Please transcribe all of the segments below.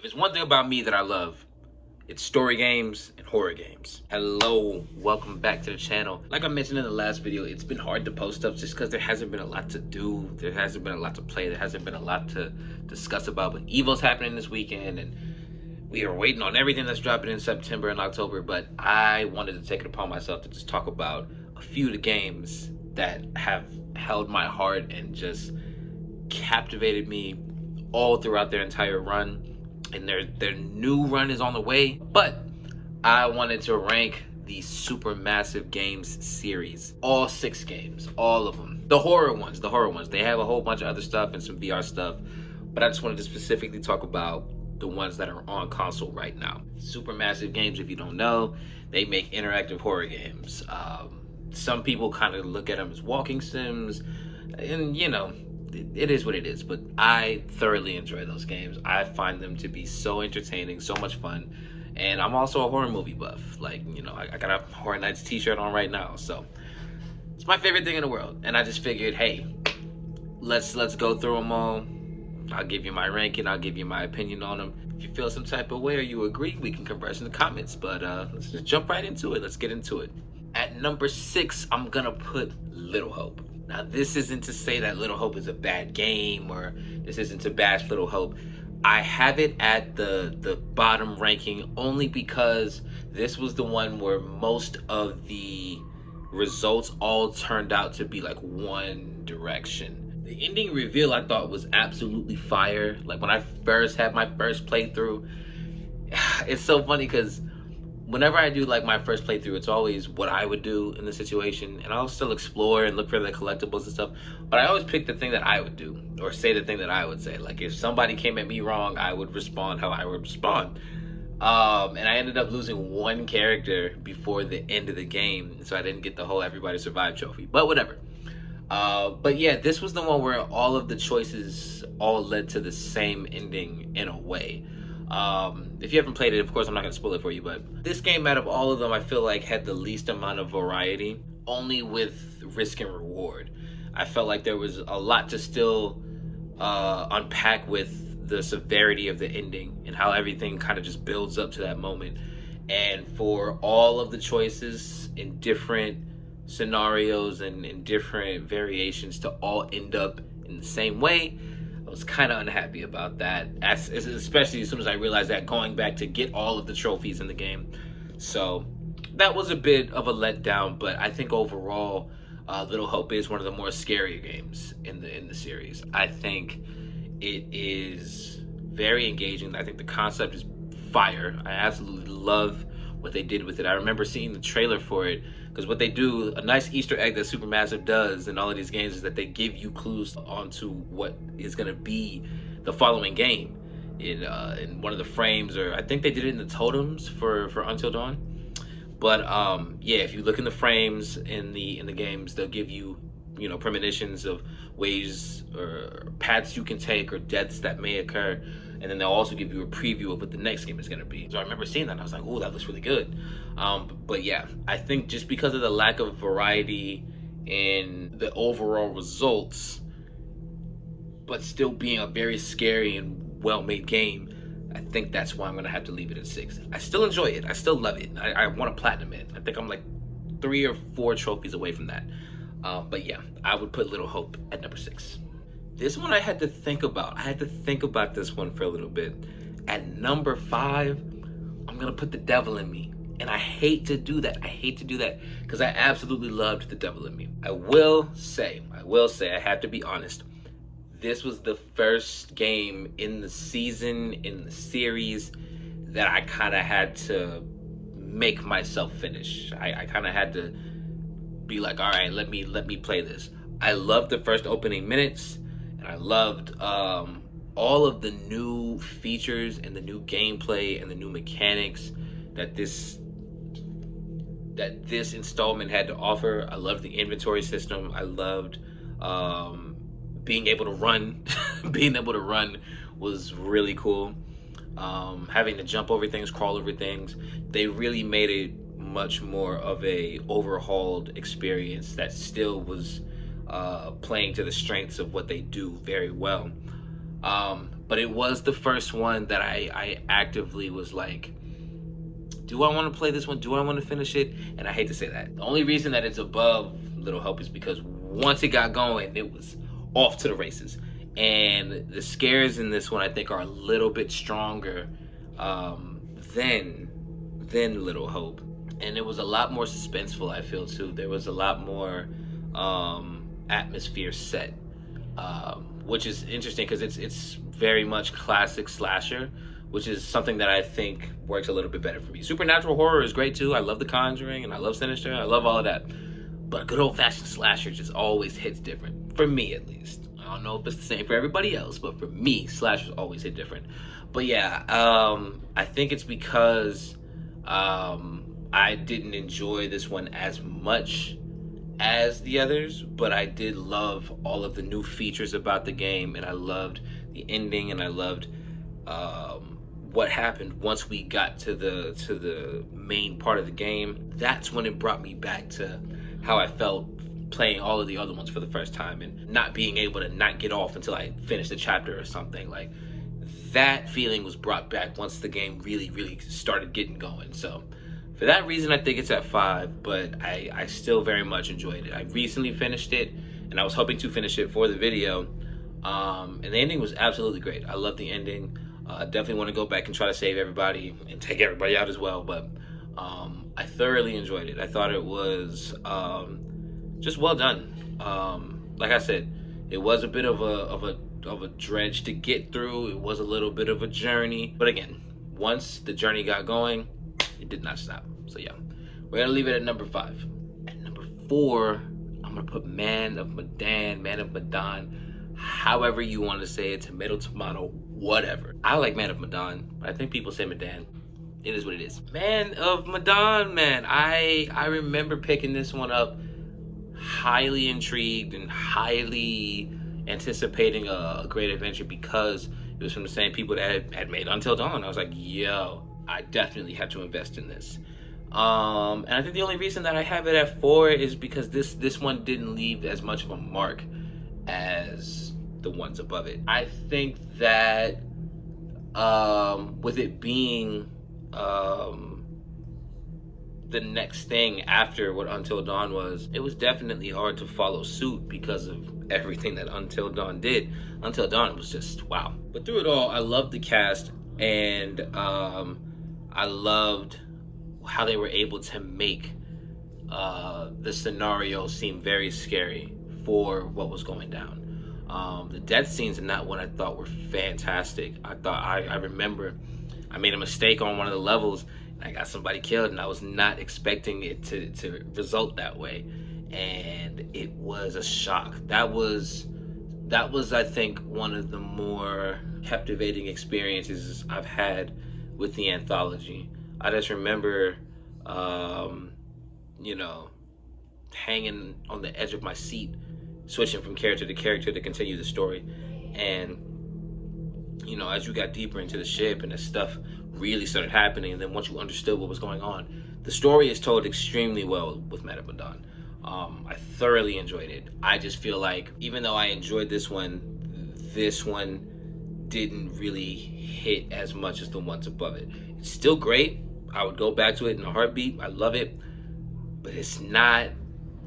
there's one thing about me that I love, it's story games and horror games. Hello, welcome back to the channel. Like I mentioned in the last video, it's been hard to post stuff just because there hasn't been a lot to do. There hasn't been a lot to play. There hasn't been a lot to discuss about. But Evo's happening this weekend, and we are waiting on everything that's dropping in September and October. But I wanted to take it upon myself to just talk about a few of the games that have held my heart and just captivated me all throughout their entire run. And their new run is on the way, but I wanted to rank the Supermassive games series. All 6 games, all of them. The horror ones. They have a whole bunch of other stuff and some VR stuff, but I just wanted to specifically talk about the ones that are on console right now. Supermassive games, if you don't know, they make interactive horror games. Some people kind of look at them as walking sims, and you know, it is what it is, but I thoroughly enjoy those games. I find them to be so entertaining, so much fun, and I'm also a horror movie buff. Like, you know, I got a Horror Nights t-shirt on right now, so it's my favorite thing in the world. And I just figured, hey, let's go through them all. I'll give you my ranking, I'll give you my opinion on them. If you feel some type of way or you agree, we can converse in the comments, but let's just jump right into it. Let's get into it. At number 6, I'm gonna put Little Hope. Now, this isn't to say that Little Hope is a bad game, or this isn't to bash Little Hope. I have it at the bottom ranking only because this was the one where most of the results all turned out to be like one direction. The ending reveal I thought was absolutely fire. Like when I first had my first playthrough, it's so funny because whenever I do like my first playthrough, it's always what I would do in the situation, and I'll still explore and look for the collectibles and stuff, but I always pick the thing that I would do, or say the thing that I would say. Like if somebody came at me wrong, I would respond how I would respond. And I ended up losing one character before the end of the game, so I didn't get the whole Everybody Survived trophy, but whatever. But yeah, this was the one where all of the choices all led to the same ending in a way. If you haven't played it, of course I'm not gonna spoil it for you, but this game out of all of them I feel like had the least amount of variety, only with risk and reward. I felt like there was a lot to still unpack with the severity of the ending and how everything kind of just builds up to that moment. And for all of the choices in different scenarios and in different variations to all end up in the same way, I was kind of unhappy about that, especially as soon as I realized that going back to get all of the trophies in the game. So that was a bit of a letdown, but I think overall, Little Hope is one of the more scarier games in the series. I think it is very engaging. I think the concept is fire. I absolutely love what they did with it. I remember seeing the trailer for it, because what they do, a nice Easter egg that Supermassive does in all of these games, is that they give you clues onto what is going to be the following game in one of the frames, or I think they did it in the totems for Until Dawn. But yeah, if you look in the frames in the games, they'll give you, you know, premonitions of ways or paths you can take or deaths that may occur, and then they'll also give you a preview of what the next game is going to be. So I remember seeing that and I was like, oh, that looks really good. But yeah, I think just because of the lack of variety in the overall results, but still being a very scary and well-made game, I think that's why I'm going to have to leave it at 6. I still enjoy it. I still love it. I want to platinum it. I think I'm like 3 or 4 trophies away from that. But yeah, I would put Little Hope at number 6. This one I had to think about. I had to think about this one for a little bit. At number 5, I'm gonna put The Devil in Me. And I hate to do that. I hate to do that because I absolutely loved The Devil in Me. I will say, I have to be honest. This was the first game in the season, in the series, that I kind of had to make myself finish. I kind of had to be like, all right, let me play this. I loved the first opening minutes, and I loved all of the new features and the new gameplay and the new mechanics that this installment had to offer. I loved the inventory system. I loved being able to run. Being able to run was really cool. Having to jump over things, crawl over things. They really made it much more of a overhauled experience that still was playing to the strengths of what they do very well. But it was the first one that I actively was like, do I want to play this one? Do I want to finish it? And I hate to say that. The only reason that it's above Little Hope is because once it got going, it was off to the races. And the scares in this one, I think, are a little bit stronger than Little Hope. And it was a lot more suspenseful, I feel, too. There was a lot more atmosphere set, which is interesting because it's very much classic slasher, which is something that I think works a little bit better for me. Supernatural horror is great too. I love The Conjuring and I love Sinister. I love all of that. But a good old-fashioned slasher just always hits different, for me at least. I don't know if it's the same for everybody else, but for me, slashers always hit different. But yeah, I think it's because I didn't enjoy this one as much as the others, but I did love all of the new features about the game, and I loved the ending, and I loved what happened once we got to the main part of the game. That's when it brought me back to how I felt playing all of the other ones for the first time and not being able to not get off until I finished the chapter or something. Like, that feeling was brought back once the game really started getting going. So for that reason, I think it's at 5, but I still very much enjoyed it. I recently finished it, and I was hoping to finish it for the video, and the ending was absolutely great. I love the ending. I definitely want to go back and try to save everybody and take everybody out as well, but I thoroughly enjoyed it. I thought it was just well done. Like I said, it was a bit of a dredge to get through. It was a little bit of a journey, but again, once the journey got going, it did not stop. So yeah, we're gonna leave it at number 5. At number 4, I'm gonna put Man of Medan, however you want to say it, tomato, whatever. I like Man of Medan, but I think people say Medan. It is what it is. Man of Medan, man. I remember picking this one up, highly intrigued and highly anticipating a great adventure because it was from the same people that had made Until Dawn. I was like, yo, I definitely have to invest in this. And I think the only reason that I have it at 4 is because this one didn't leave as much of a mark as the ones above it. I think that with it being the next thing after what Until Dawn was, it was definitely hard to follow suit because of everything that Until Dawn did. Until Dawn was just wow. But through it all, I loved the cast, and I loved how they were able to make the scenario seem very scary for what was going down. The death scenes in that one I thought were fantastic. I remember I made a mistake on one of the levels and I got somebody killed, and I was not expecting it to result that way, and it was a shock. That was I think one of the more captivating experiences I've had with the anthology. I just remember you know, hanging on the edge of my seat, switching from character to character to continue the story. And you know, as you got deeper into the ship and as stuff really started happening, and then once you understood what was going on, the story is told extremely well with Man of Medan. I thoroughly enjoyed it. I just feel like even though I enjoyed this one didn't really hit as much as the ones above it. It's still great. I would go back to it in a heartbeat. I love it, but it's not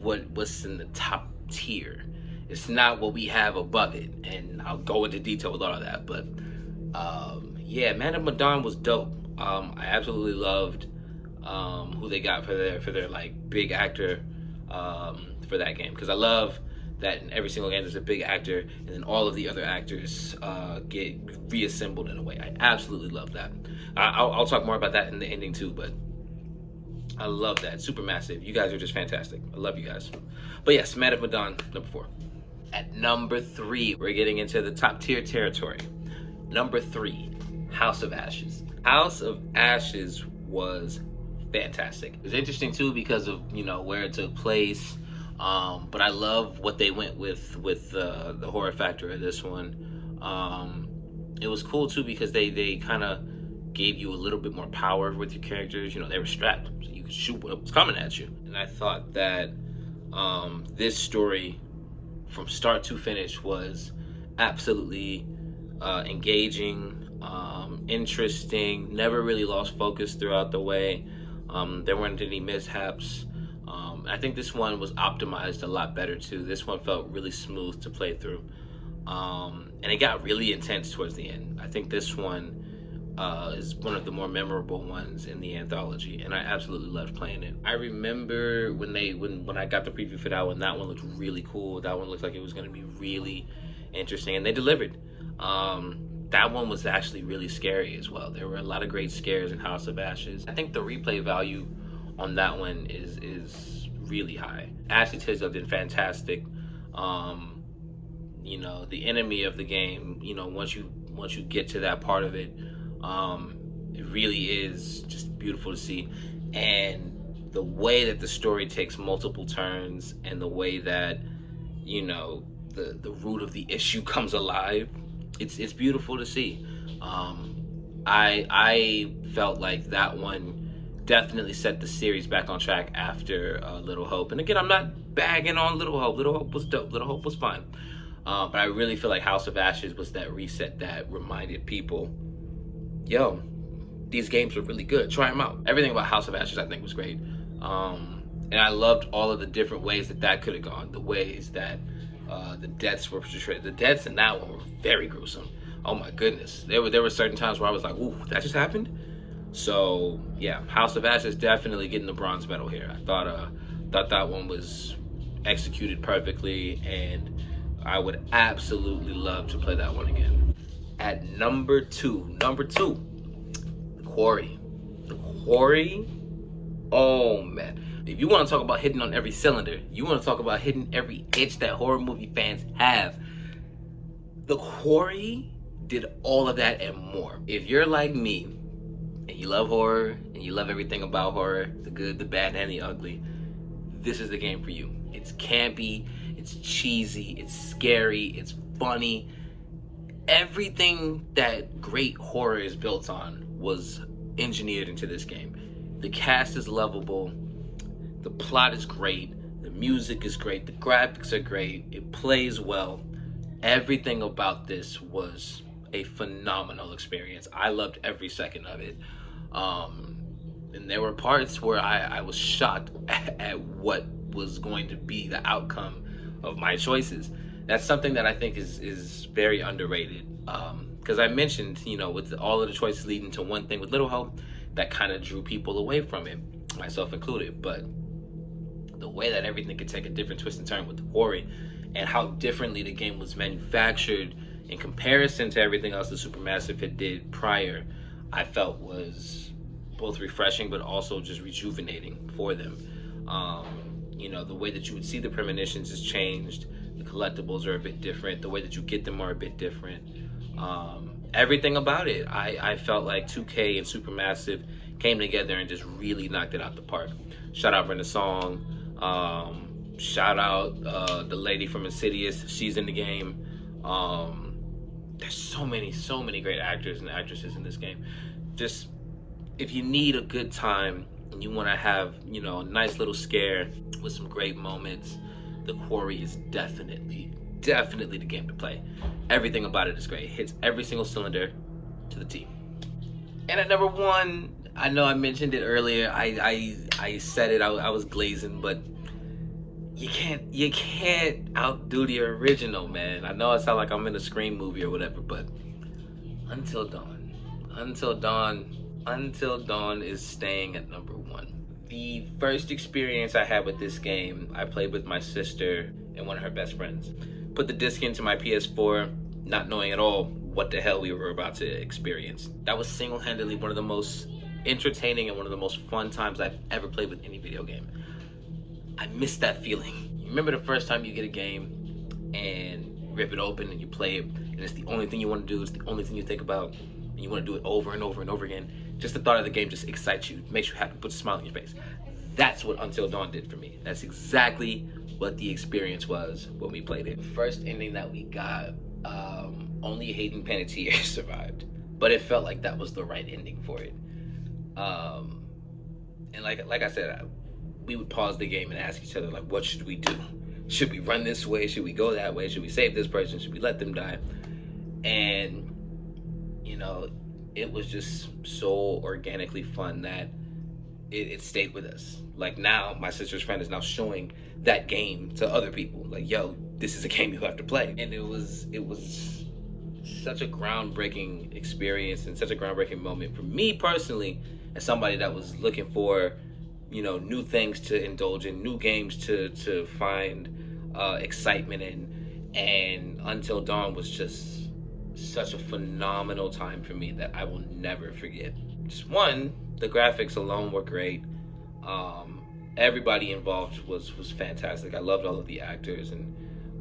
what's in the top tier. It's not what we have above it, and I'll go into detail with all of that. But yeah, Man of Medan was dope. I absolutely loved who they got for their like big actor for that game, because I love that in every single game there's a big actor, and then all of the other actors get reassembled in a way. I absolutely love that. I'll talk more about that in the ending too, but I love that. Supermassive, you guys are just fantastic. I love you guys. But yes, Man of Medan, number 4. At number 3, we're getting into the top tier territory. Number 3, House of Ashes. House of Ashes was fantastic. It was interesting too because of, you know, where it took place. But I love what they went with the horror factor of this one. It was cool too because they kind of gave you a little bit more power with your characters. You know, they were strapped, so you could shoot what was coming at you. And I thought that this story from start to finish was absolutely engaging, interesting, never really lost focus throughout the way. There weren't any mishaps. I think this one was optimized a lot better too. This one felt really smooth to play through. And it got really intense towards the end. I think this one is one of the more memorable ones in the anthology, and I absolutely loved playing it. I remember when I got the preview for that one looked really cool. That one looked like it was going to be really interesting, and they delivered. That one was actually really scary as well. There were a lot of great scares in House of Ashes. I think the replay value on that one is really high. Ashley Tisdale did fantastic. You know, the enemy of the game, you know, once you get to that part of it, it really is just beautiful to see. And the way that the story takes multiple turns, and the way that, you know, the root of the issue comes alive, it's beautiful to see. I felt like that one definitely set the series back on track after Little Hope. And again, I'm not bagging on Little Hope. Little Hope was dope. Little Hope was fine. But I really feel like House of Ashes was that reset that reminded people, yo, these games are really good. Try them out. Everything about House of Ashes I think was great. And I loved all of the different ways that could have gone. The ways that the deaths were portrayed. The deaths in that one were very gruesome. Oh my goodness. There were certain times where I was like, ooh, that just happened? So yeah, House of Ashes definitely getting the bronze medal here. I thought that one was executed perfectly, and I would absolutely love to play that one again. At number two, the Quarry. The Quarry, oh man. If you want to talk about hitting on every cylinder, you want to talk about hitting every itch that horror movie fans have, The Quarry did all of that and more. If you're like me, and you love horror, and you love everything about horror, the good, the bad, and the ugly, this is the game for you. It's campy, it's cheesy, it's scary, it's funny. Everything that great horror is built on was engineered into this game. The cast is lovable, the plot is great, the music is great, the graphics are great, it plays well. Everything about this was a phenomenal experience. I loved every second of it. And there were parts where I was shocked at what was going to be the outcome of my choices. That's something that I think is very underrated. Because I mentioned, you know, with all of the choices leading to one thing with Little Hope, that kind of drew people away from it, myself included. But the way that everything could take a different twist and turn with The Quarry, and how differently the game was manufactured in comparison to everything else that Supermassive had did prior, I felt was both refreshing but also just rejuvenating for them. You know, the way that you would see the premonitions has changed. The collectibles are a bit different. The way that you get them are a bit different. Everything about it, I felt like 2K and Supermassive came together and just really knocked it out the park. Shout out Brenda Song. Shout out the lady from Insidious. She's in the game. There's so many great actors and actresses in this game. Just, if you need a good time and you want to have, you know, a nice little scare with some great moments, The Quarry is definitely the game to play. Everything about it is great. It hits every single cylinder to the T. And at number one, I know I mentioned it earlier. I said it. I was glazing, but you can't outdo the original, man. I know I sound like I'm in a Scream movie or whatever, but Until Dawn is staying at number one. The first experience I had with this game, I played with my sister and one of her best friends. Put the disc into my PS4, not knowing at all what the hell we were about to experience. That was single-handedly one of the most entertaining and one of the most fun times I've ever played with any video game. I miss that feeling. You remember the first time you get a game and rip it open and you play it, and it's the only thing you want to do, it's the only thing you think about, and you want to do it over and over and over again. Just the thought of the game just excites you, makes you happy, puts a smile on your face. That's what Until Dawn did for me. That's exactly what the experience was when we played it. The first ending that we got, only Hayden Panettiere survived, but it felt like that was the right ending for it. And like I said, we would pause the game and ask each other, like, what should we do? Should we run this way? Should we go that way? Should we save this person? Should we let them die? And you know, it was just so organically fun that it stayed with us. Like now, my sister's friend is now showing that game to other people. Like, yo, this is a game you have to play. And it was such a groundbreaking experience and such a groundbreaking moment for me personally, as somebody that was looking for, you know, new things to indulge in, new games to find excitement in. And Until Dawn was just such a phenomenal time for me that I will never forget. Just one, the graphics alone were great. Everybody involved was fantastic. I loved all of the actors, and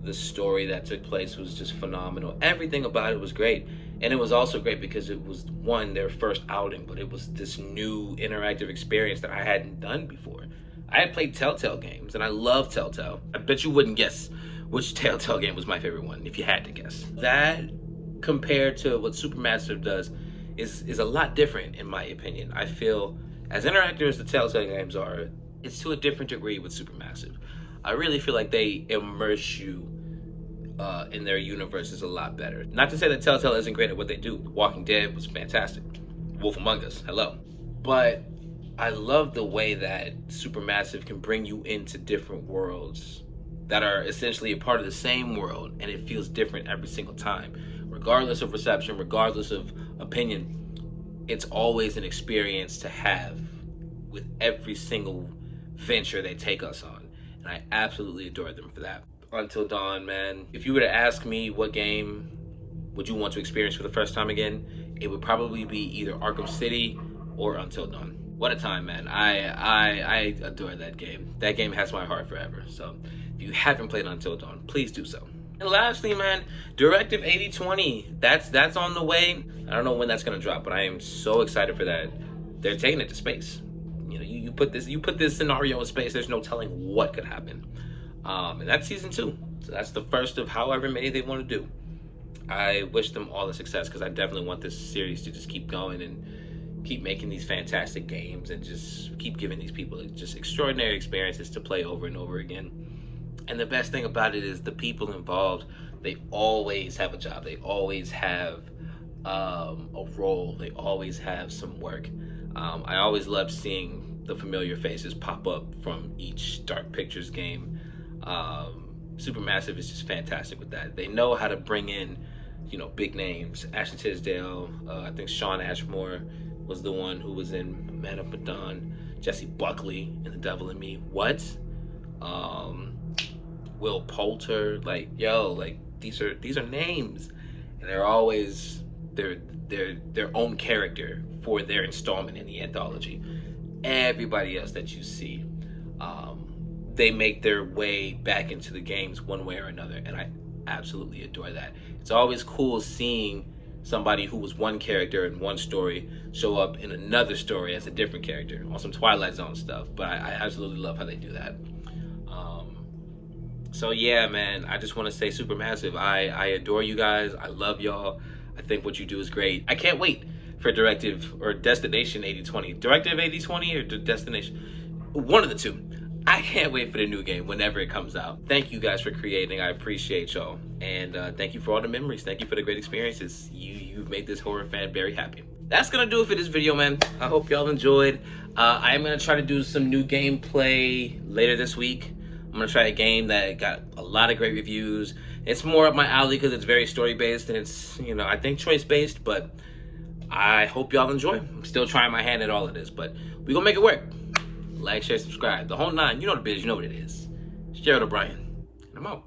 the story that took place was just phenomenal. Everything about it was great. And it was also great because it was, one, their first outing, but it was this new interactive experience that I hadn't done before. I had played Telltale games, and I love Telltale. I bet you wouldn't guess which Telltale game was my favorite one, if you had to guess. That, compared to what Supermassive does, is a lot different, in my opinion. I feel, as interactive as the Telltale games are, it's to a different degree with Supermassive. I really feel like they immerse you in their universes a lot better. Not to say that Telltale isn't great at what they do. Walking Dead was fantastic. Wolf Among Us, hello. But I love the way that Supermassive can bring you into different worlds that are essentially a part of the same world, and it feels different every single time. Regardless of reception, regardless of opinion, it's always an experience to have with every single venture they take us on. And I absolutely adore them for that. Until Dawn, man. If you were to ask me what game would you want to experience for the first time again, it would probably be either Arkham City or Until Dawn. What a time, man. I adore that game. That game has my heart forever. So if you haven't played Until Dawn, please do so. And lastly, man, Directive 8020. That's on the way. I don't know when that's gonna drop, but I am so excited for that. They're taking it to space. You know, you put this scenario in space, there's no telling what could happen. And that's season 2. So that's the first of however many they want to do. I wish them all the success, because I definitely want this series to just keep going and keep making these fantastic games and just keep giving these people just extraordinary experiences to play over and over again. And the best thing about it is the people involved, they always have a job. They always have a role. They always have some work. I always love seeing the familiar faces pop up from each Dark Pictures game. Supermassive is just fantastic with that. They know how to bring in, you know, big names. Ashley Tisdale, I think Sean Ashmore was the one who was in Man of Medan. Jesse Buckley in The Devil in Me. What? Will Poulter, like, yo, like these are names, and they're always their own character for their installment in the anthology. Everybody else that you see, they make their way back into the games one way or another, and I absolutely adore that. It's always cool seeing somebody who was one character in one story show up in another story as a different character on some Twilight Zone stuff, but I absolutely love how they do that. So yeah, man, I just want to say Supermassive, I adore you guys. I love y'all. I think what you do is great. I can't wait for Directive or Destination 8020. Directive 8020 or Destination, one of the two. I can't wait for the new game whenever it comes out. Thank you guys for creating. I appreciate y'all. And thank you for all the memories. Thank you for the great experiences. You've made this horror fan very happy. That's gonna do it for this video, man. I hope y'all enjoyed. I am gonna try to do some new gameplay later this week. I'm gonna try a game that got a lot of great reviews. It's more up my alley because it's very story based and it's, you know, I think choice based, but I hope y'all enjoy. I'm still trying my hand at all of this, but we gonna make it work. Like, share, subscribe, the whole 9. You know the biz, you know what it is. It's Gerrad-OBrien, and I'm out.